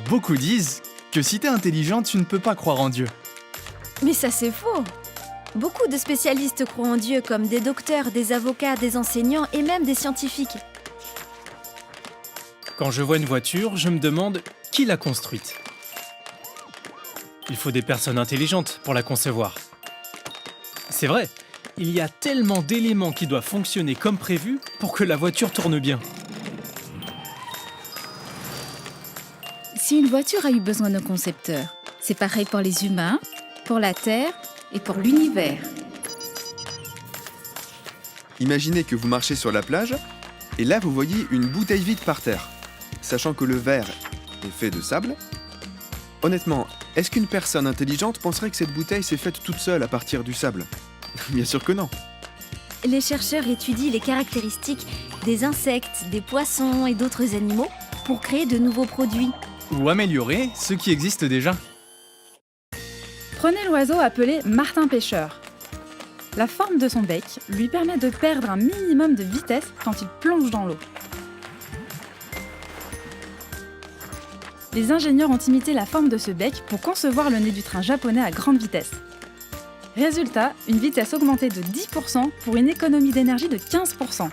Beaucoup disent que si t'es intelligent, tu ne peux pas croire en Dieu. Mais ça, c'est faux. Beaucoup de spécialistes croient en Dieu, comme des docteurs, des avocats, des enseignants et même des scientifiques. Quand je vois une voiture, je me demande qui l'a construite. Il faut des personnes intelligentes pour la concevoir. C'est vrai, il y a tellement d'éléments qui doivent fonctionner comme prévu pour que la voiture tourne bien. Si une voiture a eu besoin d'un concepteur, c'est pareil pour les humains, pour la Terre et pour l'univers. Imaginez que vous marchez sur la plage et là vous voyez une bouteille vide par terre. Sachant que le verre est fait de sable, honnêtement, est-ce qu'une personne intelligente penserait que cette bouteille s'est faite toute seule à partir du sable? Bien sûr que non. Les chercheurs étudient les caractéristiques des insectes, des poissons et d'autres animaux pour créer de nouveaux produits. Ou améliorer ceux qui existent déjà. Prenez l'oiseau appelé Martin Pêcheur. La forme de son bec lui permet de perdre un minimum de vitesse quand il plonge dans l'eau. Les ingénieurs ont imité la forme de ce bec pour concevoir le nez du train japonais à grande vitesse. Résultat, une vitesse augmentée de 10% pour une économie d'énergie de 15%.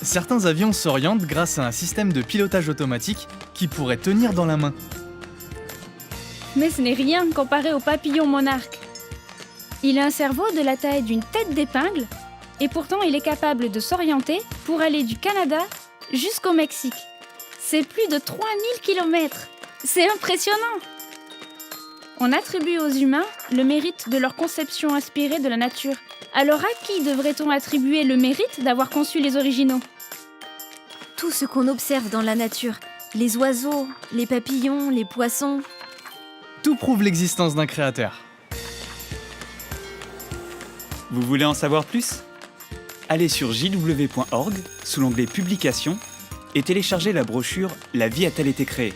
Certains avions s'orientent grâce à un système de pilotage automatique qui pourrait tenir dans la main. Mais ce n'est rien comparé au papillon monarque. Il a un cerveau de la taille d'une tête d'épingle et pourtant il est capable de s'orienter pour aller du Canada jusqu'au Mexique. C'est plus de 3000 km. C'est impressionnant. On attribue aux humains le mérite de leur conception inspirée de la nature. Alors à qui devrait-on attribuer le mérite d'avoir conçu les originaux? Tout ce qu'on observe dans la nature, les oiseaux, les papillons, les poissons. Tout prouve l'existence d'un créateur. Vous voulez en savoir plus? Allez sur jw.org, sous l'onglet Publications, et téléchargez la brochure « La vie a-t-elle été créée ?»